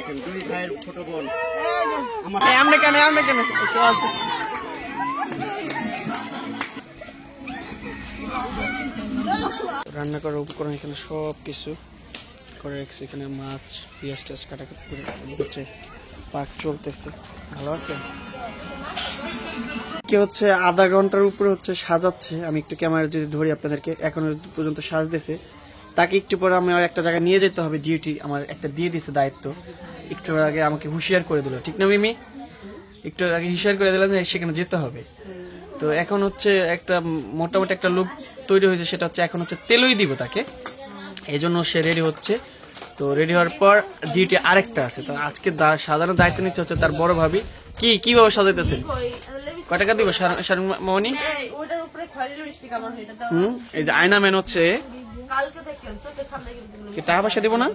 দেখেন দুই ভাইয়ের ছোট বোন। আমরা কেন রান্না করার উপকরণ এখানে সব কিছু করে রাখছে। এখানে মাছ পেঁয়াজ টেয়াজ কাটাকাটি করে হচ্ছে, পাক চলতেছে। ভালো আছে কি হচ্ছে, আধা ঘন্টার উপরে হচ্ছে সাজাচ্ছে। আমি একটু ক্যামেরা যদি ধরি আপনাদেরকে, এখনো পর্যন্ত সাজতেছে। তাকে একটু পরে আমি একটা জায়গায় নিয়ে যেতে হবে, ডিউটি আমার একটা দিয়ে দিচ্ছে দায়িত্ব। একটু আগে আমাকে হুঁশিয়ার করে দিল, ঠিক না মিমি? একটু আগে হুঁশিয়ার করে দিলাম যে সেখানে যেতে হবে। তো এখন হচ্ছে একটা মোটামুটি একটা লুক তৈরি হয়েছে, সেটা হচ্ছে এখন হচ্ছে তেলই দিব তাকে, এই জন্য সে রেডি হচ্ছে। তো রেডি হওয়ার পর ডিউটি আরেকটা আছে। তো আজকে সাধারণ দায়িত্ব নিচ্ছে হচ্ছে তার বড় ভাবি। কিভাবে সাজাইতেছেন? কয় টাকা দিব শারুন মামনি? এই যে আয়না ম্যান হচ্ছে, টাকা পয়সা দিব না,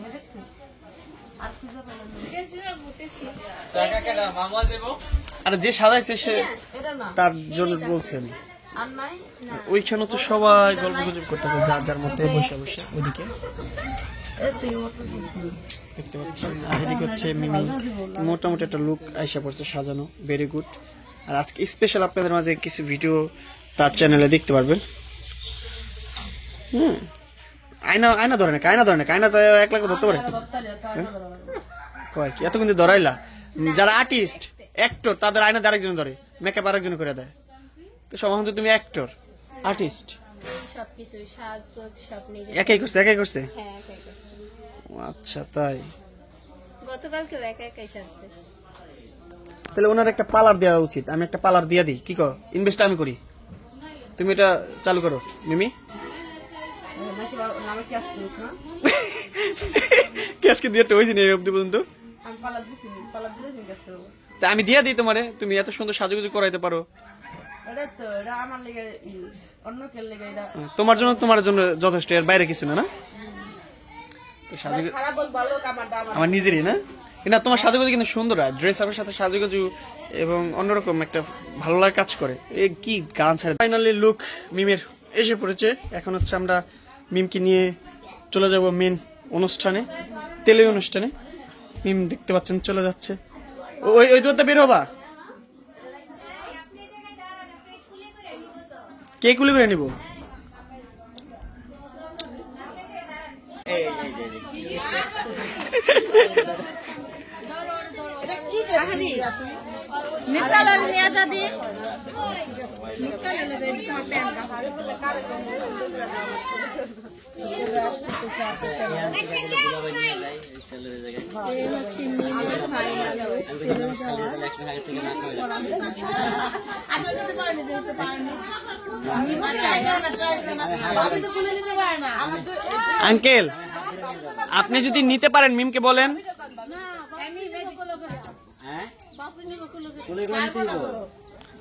আর যে সাজাইছে সে তার জন্য বলছেন। ওইখানে হচ্ছে সবাই গল্প গুজব করতেছে, যার যার মধ্যে বসে বসে। ওদিকে দেখতে পাচ্ছেন, আর এদিকে হচ্ছে মিমি। মোটামুটি একটা লুক আইসা পড়ছে সাজানো, ভেরি গুড। আর আজকে স্পেশাল আপনাদের মাঝে কিছু ভিডিও তার চ্যানেলে দেখতে পারবেন। আয়না ধরে না, কায়না তো 1 লাখ ধরতে পারে। কি এত কিন্তু ধরাইলা? যারা আর্টিস্ট অ্যাক্টর তাদের আয়না দিয়ে আরেকজন ধরে, মেকআপ আরেকজন করে দেয়। তো সমাজ তুমি অ্যাক্টর আর্টিস্ট একাই করছে। আচ্ছা তাই, তাহলে ওনার একটা পার্লার দেওয়া উচিত। আমি একটা পার্লার দিয়ে দিই, কি কো? ইনভেস্ট আমি করি, তুমি এটা চালু করো মিমি। আমি দিয়ে দিই তোমারে, তুমি এত সুন্দর সাজুগুজু করাইতে পারো। তোমার জন্য যথেষ্ট, এর বাইরে কিছু না। আমার নিজেরই না, তোমার সাজুগুজু কিন্তু সুন্দর, ড্রেস আপের সাথে সাজুগুজু এবং অন্যরকম একটা ভালো লাগে কাজ করে। এই কি গান ছাড়ে। ফাইনালি লুক মিমের এসে পড়েছে। এখন হচ্ছে আমরা মিমকে নিয়ে চলে যাব মেন অনুষ্ঠানে, তেলের অনুষ্ঠানে। মিম দেখতে পাচ্ছেন চলে যাচ্ছে। ওই দূরটা বের হবা, কে কুলি করে নিব? আঙ্কেল আপনি যদি নিতে পারেন মিমকে বলেন।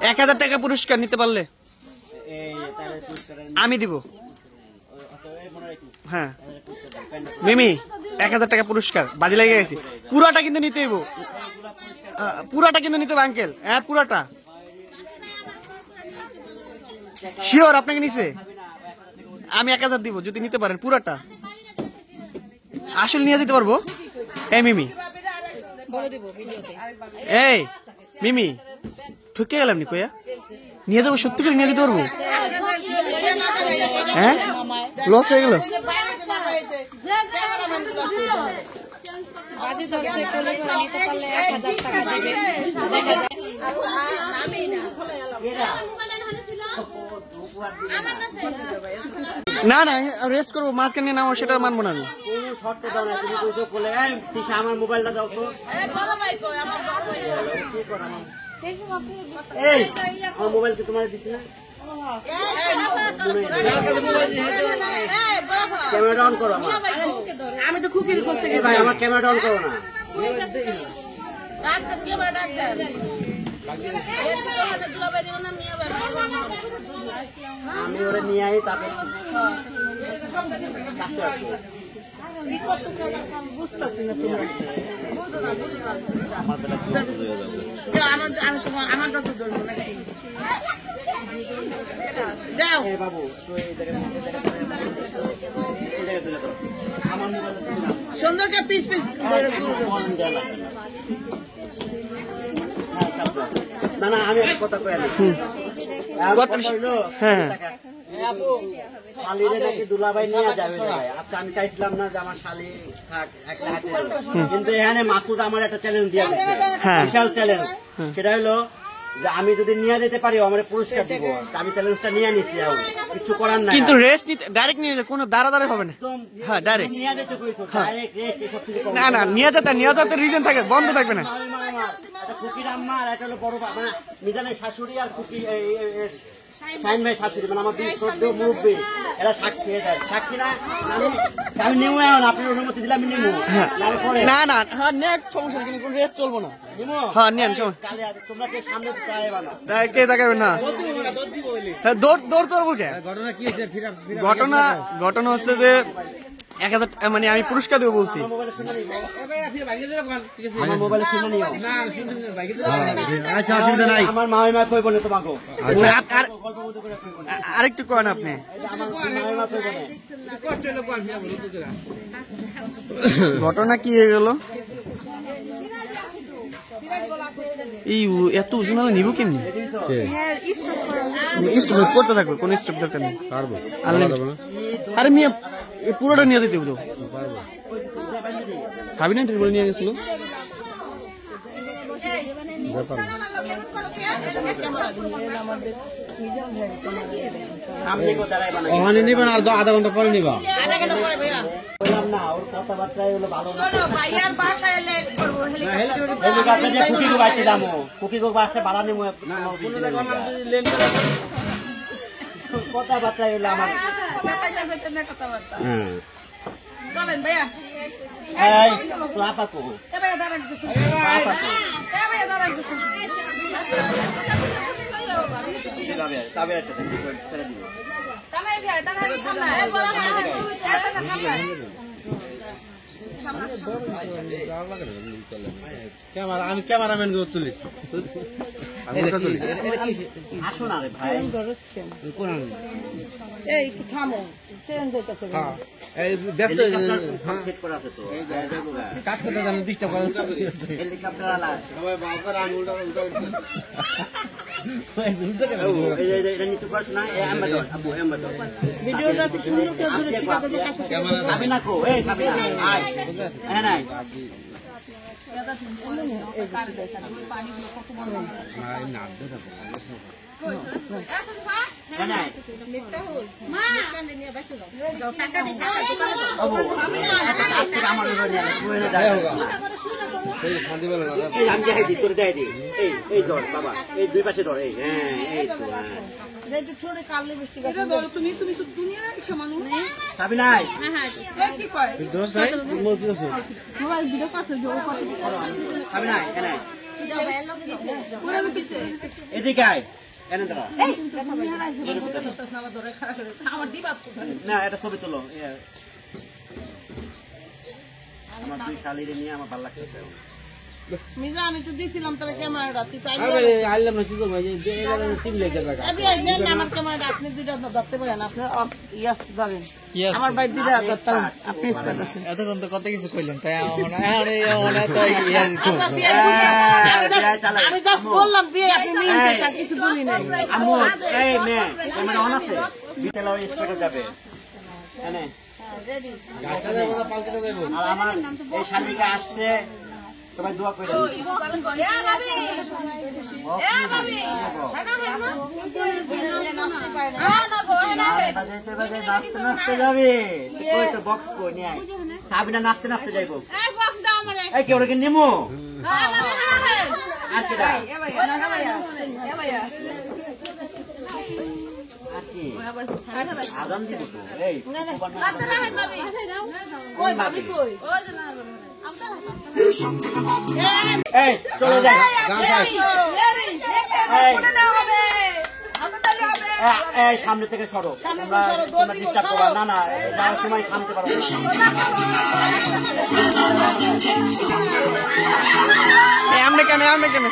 1000 টাকা পুরস্কার নিতে পারলে আমি দিব। হ্যাঁ মিমি 1000 টাকা পুরস্কার, বাজি লেগে গেছি। পুরাটা কিন্তু নিতে হইব, পুরাটা কিন্তু নিতে হবে আঙ্কেল। হ্যাঁ পুরাটা শিওর। আপনাকে নিছে, আমি 1000 দিব যদি নিতে পারেন পুরাটা। আসলে নিয়ে যেতে পারবো। এই মিমি, এই মিমি ঠকে গেলাম নি কয়া, নিয়ে যাবো, সত্যি করে নিয়ে যেতে পারবো। হ্যাঁ লস হয়ে গেল। না না রেস্ট করবো, মাঝখানে নিয়ে নামো সেটা মানবো না আমি। আমার মোবাইলটা দাও তো। আমার মোবাইল কি তোমার দিছি না? ক্যামেরা অন করো। আমি তো খুকির করতে গেছি, আমার ক্যামেরা অন করো না। আমি ওরে নিয়ে আই, তারপর বাবু সুন্দরকে পিস পিস না না আমি কথা কই আনি হ্যাঁ শালিরে নাকি দুলাভাই নিয়ে যাবে আচ্ছা আমি চাইছিলাম না যে আমার শালি থাক একটা হাতে কিন্তু এখানে মাসুদ আমার একটা চ্যালেঞ্জ দিয়ে দিয়েছে বিশাল চ্যালেঞ্জ সেটা হলো যে আমি যদি নিয়ে যেতে পারি আমার পুরস্কার দিব আমি চ্যালেঞ্জটা নিয়ে নিছি কিছু করার নাই কিন্তু রেস্ট নিতে ডাইরেক্ট নিয়ে কোনো দাঁড়াদাঁড়ি হবে না হ্যাঁ ডাইরেক্ট নিয়ে যেতে কইছো ডাইরেক্ট রেস্ট এসব কিছু না না নিয়ে যেতে রিজন থাকে বন্ধ থাকবে না এটা খুকির আম্মা আর এটা হলো বড় বাবা মানে মিজানের শাশুড়ি আর খুকি সাইন ভাই শাশুড়ি মানে আমার দুই শ্রদ্ধেয় মুরব্বী এরা সাক্ষী দেয় সাক্ষী না আমি নিমু এখন আপনার অনুমতি দিলাম আমি নিমু না না হ্যাঁ নেক্সট সমস্যা কিন্তু কোনো রেস্ট চলবো না নিমু হ্যাঁ নেন তোমরা কে সামনে চাইবা না কে দেখাবেন না হ্যাঁ দৌড় চলবো কে ঘটনা হচ্ছে যে 1000 মানে আমি পুরস্কার দেবো বলছি আমার মোবাইলে শুনে নিও আচ্ছা অসুবিধা নাই আমার মামিমা কই বলে তোমাকে আরেকটু করেন আপনি আমার মামিমা কই বলে ঘটনা কি হয়ে গেল এই এত ওজন আমি নিব কেমনি স্টপ করতে থাকবো কোন স্টপ দরকার নেই আরে মিয়া পুরোটা নিয়ে যেতে বলো সাবিনা বলে নিয়ে গেছিল ওখানে নিবেন আর আধা ঘন্টা পরে নিবা বললাম না ওর কথাবার্তাই হলো ভালো না হেলিকপ্টার দিয়ে কুকিগো বাড়িতে যাবো কুকিগো বাসে ভাড়া নেবো কথাবার্তাই হলো আমার চলেন ভাইয়া এই লাপাকো তবে একটা ছেড়ে দিব আমি ক্যামেরাম্যান তুলি আসো না রে ভাই এই থামো ট্রেন দেখতেছে সেট করা আছে তো কাজ করতে জানো ডিস্টার্ব হেলিকপ্টার আলা এটা নিতে পারছ না ভিডিওটা খুব সুন্দর করে ধরে ঠিক আছে কাছে যাবি না কো এই যাবি না আয় হ্যাঁ নাই আমি যাই দি তোর যাই দি এই ধর বাবা এই দুই পাশে ধর এই হ্যাঁ এই তো যাবি নাই যাবি নাই এদিকে আয় না এটা ছবি তোলো আমার দুই শালিরে নিয়ে আমার ভালো লাগছে মিজান একটু দিছিলাম তাহলে ক্যামেরাটা তুই আইলাম না কি করবো টিম লেগে আমার ক্যামেরাটা আপনি দুইটা ধরতে পারেন আপনার ইয়াস ধরেন আমার ভাই দুইটা ধরতাম আপনি এতক্ষণ তো কত কিছু কইলেন তাই আমি জাস্ট বললাম বিয়ে আপনি নিয়ে কিছু বলি নাই আম্মু এই মেয়ে ক্যামেরা অন আছে বিটেলার স্পিডে যাবে এনে আর আমার এই শালিকা আসছে সবাই দোয়া করে নাচতে যাবে বক্স করে নিয়ে সাবিনা নাচতে নাচতে যাইবো এই কেউ রেখে নেমো আর কি আগাম দিব তো এই এই চলে যাই এই সামনে থেকে সরো তোমরা ডিস্টার্ব করবা না না যাওয়ার সময় থামতে পারো আমরা কেন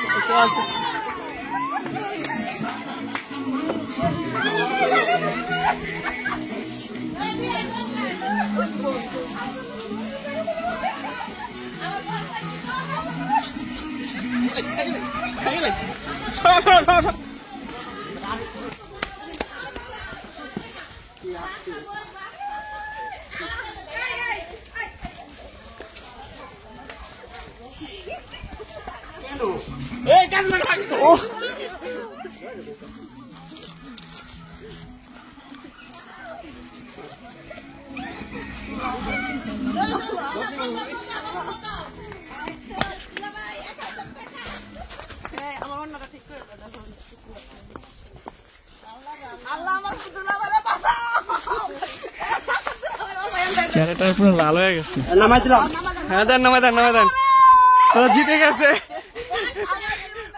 চেহারাটা পুরো লাল হয়ে গেছে। নামাই দিলাম। হ্যাঁ দেন, নামাই দেন, নামাই দেন। ও জিতে গেছে,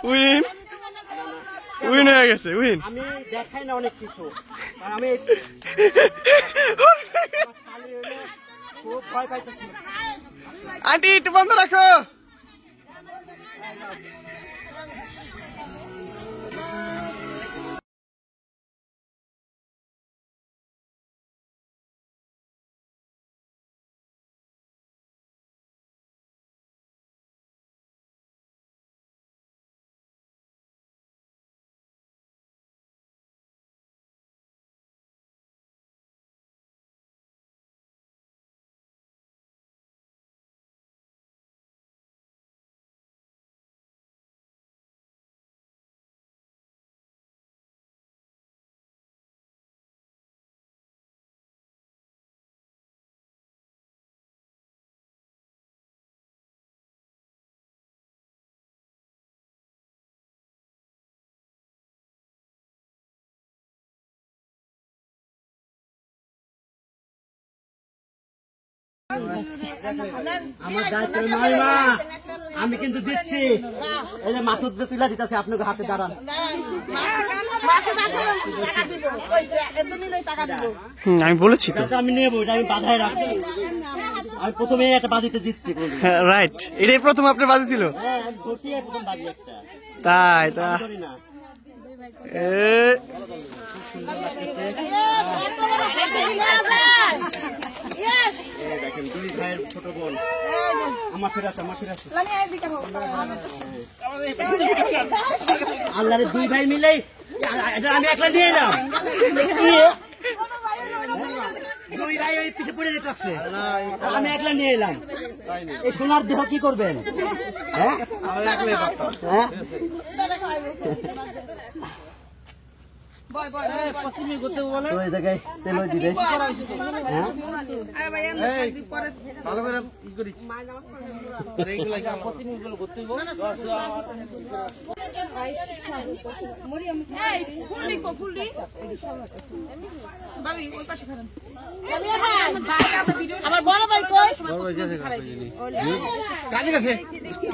উইন উইন হয়ে গেছে, উইন। আমি দেখাই না অনেক কিছু, আমি খুব ভয় পাইতেছি। আন্টি একটু বন্ধ রাখো। আমার দায়িত্ব মাইমা, আমি কিন্তু দিচ্ছি। এই যে মাসুদ তুলা দিতেছে, আপনাকে হাতে দাঁড়ান। আমি বলেছি তো, আমি নেবো, এটা আমি বাধায় রাখবো। আমি প্রথমে একটা বাজিতে দিচ্ছি। রাইট, এটাই প্রথম আপনার বাজি ছিল। হ্যাঁ, আমি ধরছি প্রথম বাজি একটা। তাই তা করি না। দেখেন দুই ভাইয়ের ছোট বোন। আমার ফিরে আসে, আমার ফিরে আসে। আল্লাহরে দুই ভাই মিলেই এটা আমি একলা নিয়ে এলাম। দুই ভাই ওই পিছে পড়ে যেতে আসছে, আমি একলা নিয়ে এলাম। এই সোনার দেহ কি করবেন? হ্যাঁ, হ্যাঁ, তো এই জায়গায় তেল দিবে। হ্যাঁ, ভালো করে ই করিস আমার বড় ভাই কই? কাজে গেছে।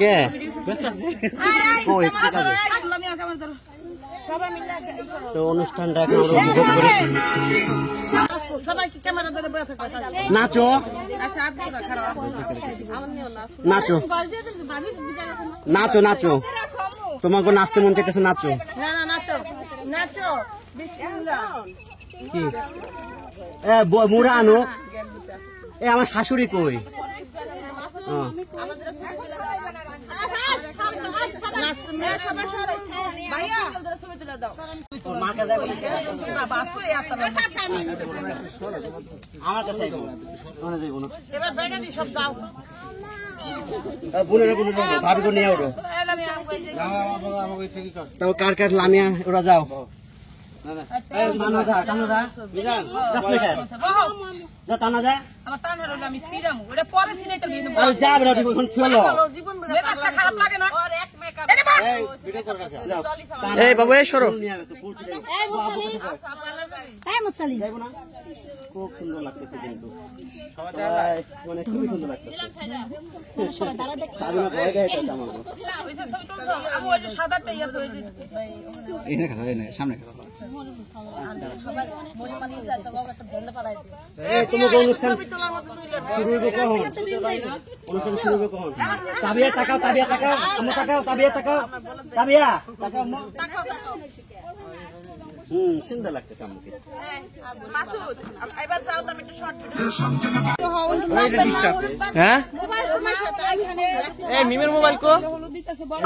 কে ব্যস্ত আছে? ওই ঠিক আছে। তো অনুষ্ঠানটা এখন আমরা উপভোগ করি। সবাইকে ক্যামেরা ধরে বসে থাকো। নাচো, নাচো, নাচো, নাচো। তোমাকে নাচতে মন চাইতেছে, নাচো। না না নাচো নাচো বিসমিল্লাহ। কি মুড়া আনো। এ আমার শাশুড়ি কই? আমার কাছে এবার বেড়ানি সব দাও। বোনের ভাবি করে নিয়ে ওঠো। তাও কার কার লামিয়া ওরা যাও। এই বাবু, এই সরো। খুব সুন্দর লাগতেছে, কিন্তু মানে খুবই সুন্দর লাগতেছে। সামনে তোমাকে অনুষ্ঠান শুরু হবে কখন? অনুষ্ঠান শুরু হবে কখন? তাবিয়া তাকাও, তাবিয়া তাকাও, আমরা তাকাও, তাবিয়া তাকাও, তাবিয়া তাকাও। সুন্দর লাগতেছে আমাকে। মাসুদ এবার যাও তো আমি একটু শর্ট হ্যাঁ মোবাইল তোমার সাথে এখানে এই মিমের মোবাইল কো হলুদ দিতেছে বড়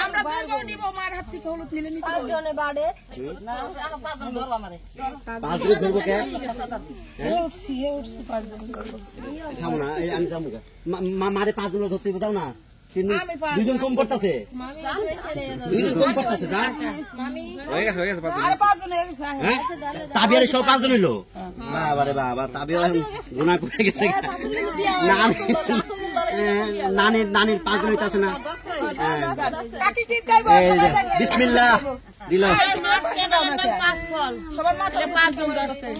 আমরা দুর্গাও নিব মার হাত থেকে হলুদ নিলে নিতে পারবো জনে বাড়ে পাঁচ দিন ধরবো কে? উঠছি থামো না, এই আমি যাবো কে? মারে 5 দিন ধরতে হবে, যাও না। কিন্তু দুজন কম পড়তেছে, দুজন কম পড়তেছে। যা হয়ে গেছে আরে পাঁচ জন হয়ে গেছে হ্যাঁ, তাবিয়ারে সব 5 দিন হইলো। বাবা রে বাবা, তাবিয়া গুনাহ করে গেছে। নানির 5 দিন হইতাছে না। কাটি ঠিক গাইবো এই যে, বিসমিল্লাহ দিল। সবার মাথায় পাঁচ জন আছে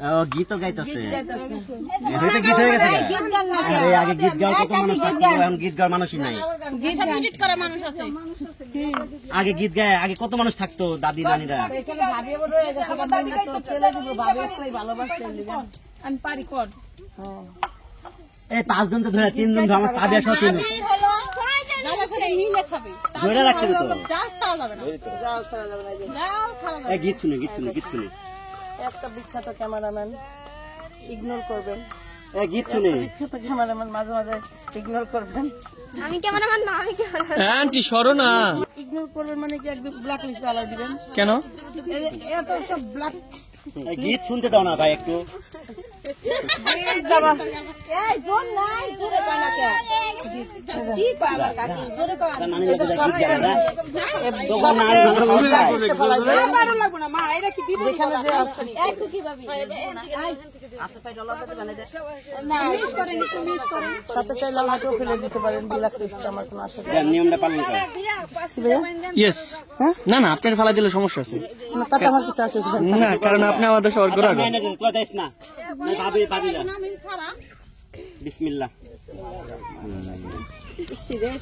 ও গীত গাইতেছে, হয়তো গীত হয়ে গেছে। আরে আগে গীত গাওয়ার কত মানুষ থাকতো, এখন গীত গাওয়ার মানুষই নাই। গীত এডিট করা মানুষ আছে আগে গীত গায়, আগে কত মানুষ থাকতো, দাদি নানিরা। আমি পারি কর এই 5 জন তো ধরে, 3 জন ধরে, আমার তাবিয়া সহ 3 জন ধরে রাখতে তো। এই গীত শুনে, গীত শুনে, গীত শুনে, একটা বিখ্যাত ক্যামেরাম্যান ইগনোর করবেন, এই গীত শুনে। বিখ্যাত ক্যামেরাম্যান মাঝে মাঝে ইগনোর করবেন। আমি ক্যামেরাম্যান না, আমি ক্যামেরাম্যান। আন্টি সরো না। ইগনোর করবেন মানে কি একদম ব্ল্যাক লিস্টে আলাদা দিবেন। কেন এত সব ব্ল্যাক এই গীত শুনতে দাও না ভাই একটু। এই জোর নাই, জোরে কয় না কে? কি কয় আমার কাকি? জোরে কয় না। নানি লোকেরা গীত গায় না, তখন নানি লোকেরা ভালো লাগবে না মা এটা কি দিব যেখানে যে আছে এই তুই কি ভাবি? না মিস করে নিতে মিস করে সাথে চাইলে আমাকেও ফেলে দিতে পারেন, ব্ল্যাক লিস্টে আমার কোনো আশা নেই। নিয়মটা পালন করে। ইয়েস না না আপনার ফালা দিলে সমস্যা আছে না, তাতে আমার কিছু আসে না, কারণ আপনি আমাদের সবার করে না, না, তোরা যাইস না। না, ভাবি যা। বিসমিল্লাহ।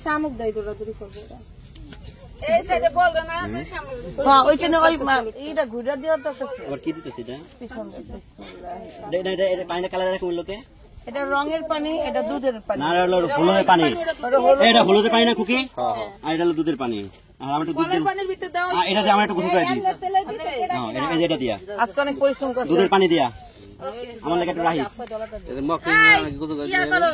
শামুক দেয় দৌড়াদৌড়ি করবে। এই সাইডে বলবে না তুই সামনে হ্যাঁ ওইখানে ওই এইটা ঘুরে দেওয়া তো আছে আবার কি দিতেছে এটা? পিছন দিয়ে, বিসমিল্লাহ। এটা পানিটা কালার রাখুন লোকে। এটা রঙের পানি, এটা দুধের পানি। না, হলো হলুদের পানি। এটা হলুদের পানি না খুকি? আর এটা হলো দুধের পানি। আর আমি একটু দুধ দিন। পানির ভিতর দাও এটা দিয়ে আমার একটু গোসল করে দিস। হ্যাঁ, এই যে এটা দিয়া, আজকে অনেক পরিশ্রম করছে। দুধের পানি দিয়া আমার লাগে একটু রাখিস। ইয়া করো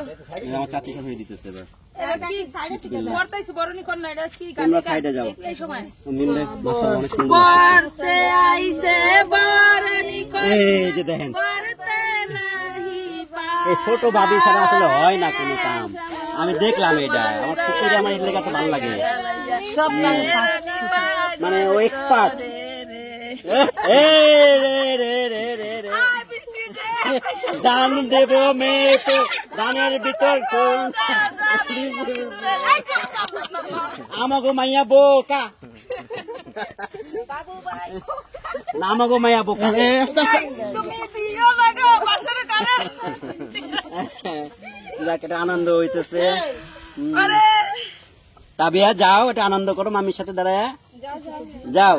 আমার চাচি হয়ে দিতেছে এবার। এটা কি সাইডে থেকে করতেছ বরনি কর না এটা কি তোমরা সাইডে যাও। এই সময় মিমরে মাশাআল্লাহ অনেক সুন্দর। করতে আইছে বরনি কর এই যে দেখেন, করতে নাহি এই ছোট ভাবি ছাড়া আসলে হয় না কোনো কাম। আমি দেখলাম এটা, আমার খুকিরে আমার এর লেগে তো ভালো লাগে। সব কাজ ফাস্ট। মানে ও এক্সপার্ট। দান দেব মেয়েকে, দানের ভিতর ফুল। আমাগো মাইয়া বোকা, আমাগো মাইয়া বোকা। তুমি দিও লাগো বাসারে কানে এটা আনন্দ হইতেছে। আরে তাবিয়া যাও, এটা আনন্দ করো মামির সাথে দাঁড়ায় যাও।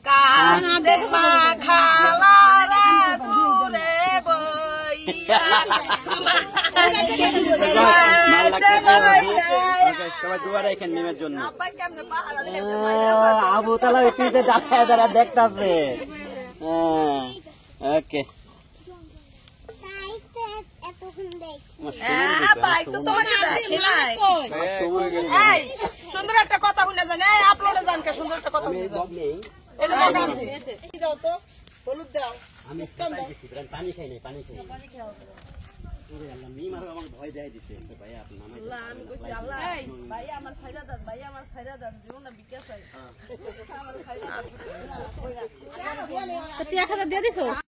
কান দেখা খালারা ঘুরে বইয়া সবাই দুয়ারে এখানে মিমের জন্য। আব্বা কেমনে পাহারা দিয়েছে আবু তালা পিঠে দাঁড়ায় দাঁড়া দেখতেছে। ওকে, ভাই তো তোমাকে দেখি নাই এই সুন্দর একটা কথা বলে জান এই আপলোডে জান কে সুন্দর একটা কথা বলে দাও এই যে বড় আছে দাও তো হলুদ দাও। আমি পানি খাই নাই, পানি খাই। মিম আরো আমাকে ভয় দেয় দিচ্ছে ভাই, আপনি নামাই ভাই আমার ফায়দা দান ভাই আমার ফায়দা দান জীবনটা বিকাশ হয় আমার ফায়দা 1000 দিয়ে দিছো।